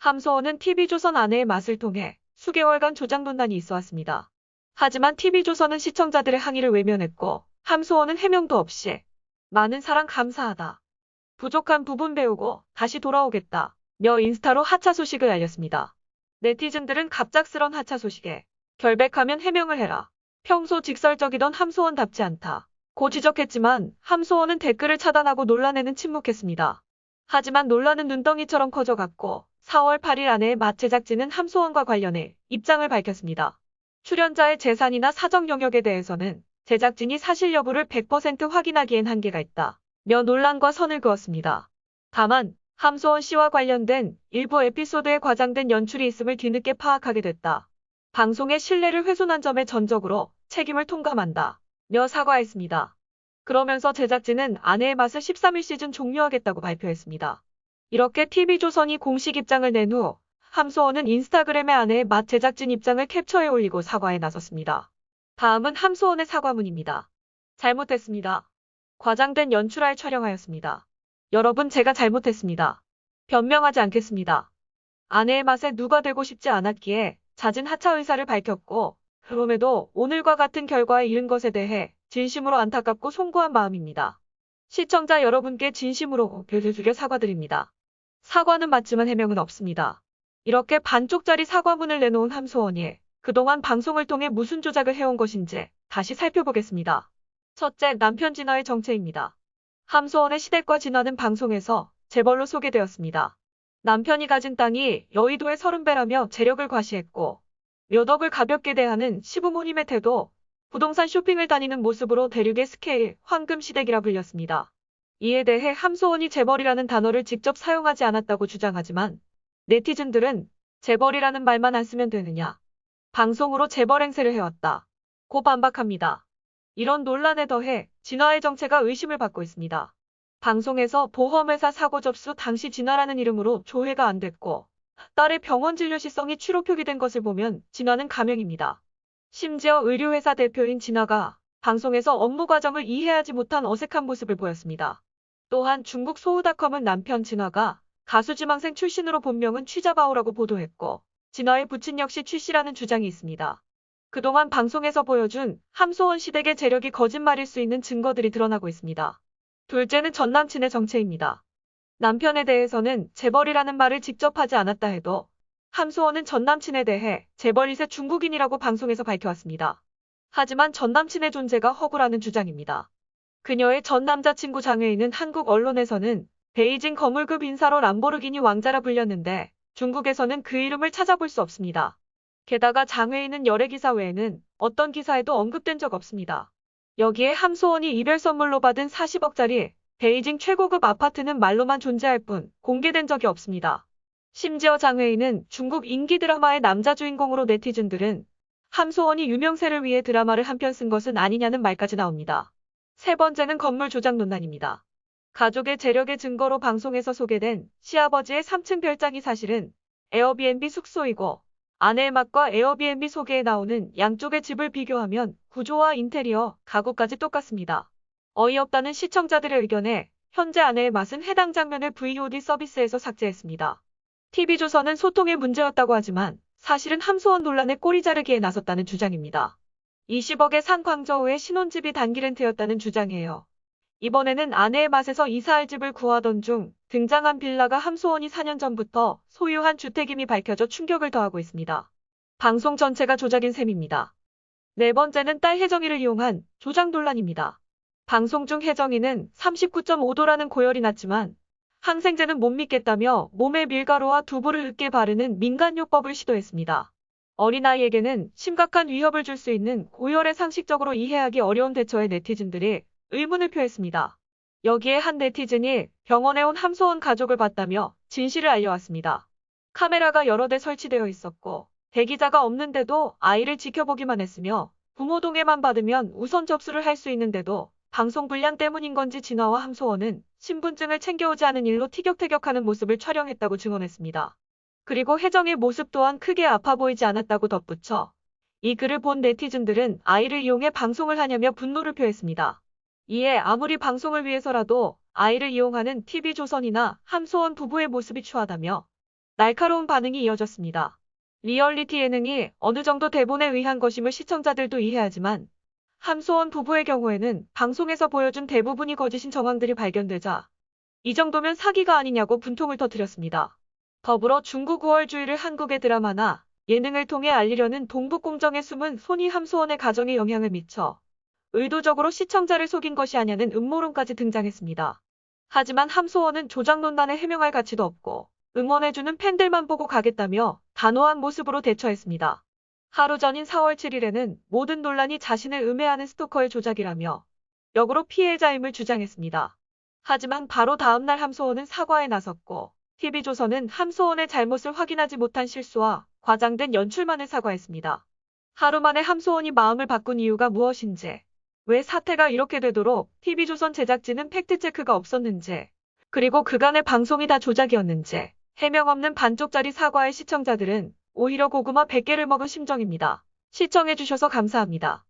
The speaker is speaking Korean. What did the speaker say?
함소원은 TV조선 아내의 맛을 통해 수개월간 조작 논란이 있어왔습니다. 하지만 TV조선은 시청자들의 항의를 외면했고 함소원은 해명도 없이 많은 사랑 감사하다. 부족한 부분 배우고 다시 돌아오겠다. 며 인스타로 하차 소식을 알렸습니다. 네티즌들은 갑작스런 하차 소식에 결백하면 해명을 해라. 평소 직설적이던 함소원답지 않다. 고 지적했지만 함소원은 댓글을 차단하고 논란에는 침묵했습니다. 하지만 논란은 눈덩이처럼 커져갔고 4월 8일 아내의 맛 제작진은 함소원과 관련해 입장을 밝혔습니다. 출연자의 재산이나 사적 영역에 대해서는 제작진이 사실 여부를 100% 확인하기엔 한계가 있다. 며 논란과 선을 그었습니다. 다만 함소원 씨와 관련된 일부 에피소드에 과장된 연출이 있음을 뒤늦게 파악하게 됐다. 방송의 신뢰를 훼손한 점에 전적으로 책임을 통감한다. 며 사과했습니다. 그러면서 제작진은 아내의 맛을 13일 시즌 종료하겠다고 발표했습니다. 이렇게 TV조선이 공식 입장을 낸 후 함소원은 인스타그램에 아내의 맛 제작진 입장을 캡처해 올리고 사과에 나섰습니다. 다음은 함소원의 사과문입니다. 잘못했습니다. 과장된 연출하에 촬영하였습니다. 여러분 제가 잘못했습니다. 변명하지 않겠습니다. 아내의 맛에 누가 되고 싶지 않았기에 잦은 하차 의사를 밝혔고 그럼에도 오늘과 같은 결과에 이른 것에 대해 진심으로 안타깝고 송구한 마음입니다. 시청자 여러분께 진심으로 배려드려 사과드립니다. 사과는 맞지만 해명은 없습니다. 이렇게 반쪽짜리 사과문을 내놓은 함소원이 그동안 방송을 통해 무슨 조작을 해온 것인지 다시 살펴보겠습니다. 첫째, 남편 진화의 정체입니다. 함소원의 시댁과 진화는 방송에서 재벌로 소개되었습니다. 남편이 가진 땅이 여의도의 30배라며 재력을 과시했고 묘덕을 가볍게 대하는 시부모님의 태도, 부동산 쇼핑을 다니는 모습으로 대륙의 스케일, 황금시댁이라 불렸습니다. 이에 대해 함소원이 재벌이라는 단어를 직접 사용하지 않았다고 주장하지만 네티즌들은 재벌이라는 말만 안 쓰면 되느냐. 방송으로 재벌 행세를 해왔다. 고 반박합니다. 이런 논란에 더해 진화의 정체가 의심을 받고 있습니다. 방송에서 보험회사 사고 접수 당시 진화라는 이름으로 조회가 안 됐고 딸의 병원 진료 시성이 취로 표기된 것을 보면 진화는 가명입니다. 심지어 의료회사 대표인 진화가 방송에서 업무 과정을 이해하지 못한 어색한 모습을 보였습니다. 또한 중국 소우닷컴은 남편 진화가 가수 지망생 출신으로 본명은 취자바오라고 보도했고 진화의 부친 역시 취씨라는 주장이 있습니다. 그동안 방송에서 보여준 함소원 시댁의 재력이 거짓말일 수 있는 증거들이 드러나고 있습니다. 둘째는 전남친의 정체입니다. 남편에 대해서는 재벌이라는 말을 직접 하지 않았다 해도 함소원은 전남친에 대해 재벌 2세 중국인이라고 방송에서 밝혀왔습니다. 하지만 전남친의 존재가 허구라는 주장입니다. 그녀의 전 남자친구 장외인은 한국 언론에서는 베이징 거물급 인사로 람보르기니 왕자라 불렸는데 중국에서는 그 이름을 찾아볼 수 없습니다. 게다가 장외인은 열애 기사 외에는 어떤 기사에도 언급된 적 없습니다. 여기에 함소원이 이별 선물로 받은 40억짜리 베이징 최고급 아파트는 말로만 존재할 뿐 공개된 적이 없습니다. 심지어 장외인은 중국 인기 드라마의 남자 주인공으로 네티즌들은 함소원이 유명세를 위해 드라마를 한 편 쓴 것은 아니냐는 말까지 나옵니다. 세 번째는 건물 조작 논란입니다. 가족의 재력의 증거로 방송에서 소개된 시아버지의 3층 별장이 사실은 에어비앤비 숙소이고 아내의 맛과 에어비앤비 소개에 나오는 양쪽의 집을 비교하면 구조와 인테리어, 가구까지 똑같습니다. 어이없다는 시청자들의 의견에 현재 아내의 맛은 해당 장면을 VOD 서비스에서 삭제했습니다. TV조선은 소통의 문제였다고 하지만 사실은 함소원 논란에 꼬리 자르기에 나섰다는 주장입니다. 20억에 산 광저우의 신혼집이 단기 렌트였다는 주장이에요. 이번에는 아내의 맛에서 이사할 집을 구하던 중 등장한 빌라가 함소원이 4년 전부터 소유한 주택임이 밝혀져 충격을 더하고 있습니다. 방송 전체가 조작인 셈입니다. 네 번째는 딸 혜정이를 이용한 조작 논란입니다. 방송 중 혜정이는 39.5도라는 고열이 났지만 항생제는 못 믿겠다며 몸에 밀가루와 두부를 으깨 바르는 민간요법을 시도했습니다. 어린아이에게는 심각한 위협을 줄 수 있는 고열의 상식적으로 이해하기 어려운 대처에 네티즌들이 의문을 표했습니다. 여기에 한 네티즌이 병원에 온 함소원 가족을 봤다며 진실을 알려왔습니다. 카메라가 여러 대 설치되어 있었고 대기자가 없는데도 아이를 지켜보기만 했으며 부모 동의만 받으면 우선 접수를 할 수 있는데도 방송 분량 때문인 건지 진화와 함소원은 신분증을 챙겨오지 않은 일로 티격태격하는 모습을 촬영했다고 증언했습니다. 그리고 혜정의 모습 또한 크게 아파 보이지 않았다고 덧붙여 이 글을 본 네티즌들은 아이를 이용해 방송을 하냐며 분노를 표했습니다. 이에 아무리 방송을 위해서라도 아이를 이용하는 TV조선이나 함소원 부부의 모습이 추하다며 날카로운 반응이 이어졌습니다. 리얼리티 예능이 어느 정도 대본에 의한 것임을 시청자들도 이해하지만 함소원 부부의 경우에는 방송에서 보여준 대부분이 거짓인 정황들이 발견되자 이 정도면 사기가 아니냐고 분통을 터뜨렸습니다. 더불어 중국 5월주의를 한국의 드라마나 예능을 통해 알리려는 동북공정의 숨은 손이 함소원의 가정에 영향을 미쳐 의도적으로 시청자를 속인 것이 아냐는 음모론까지 등장했습니다. 하지만 함소원은 조작논란에 해명할 가치도 없고 응원해주는 팬들만 보고 가겠다며 단호한 모습으로 대처했습니다. 하루 전인 4월 7일에는 모든 논란이 자신을 음해하는 스토커의 조작이라며 역으로 피해자임을 주장했습니다. 하지만 바로 다음날 함소원은 사과에 나섰고 TV조선은 함소원의 잘못을 확인하지 못한 실수와 과장된 연출만을 사과했습니다. 하루 만에 함소원이 마음을 바꾼 이유가 무엇인지, 왜 사태가 이렇게 되도록 TV조선 제작진은 팩트체크가 없었는지, 그리고 그간의 방송이 다 조작이었는지 해명 없는 반쪽짜리 사과에 시청자들은 오히려 고구마 100개를 먹은 심정입니다. 시청해주셔서 감사합니다.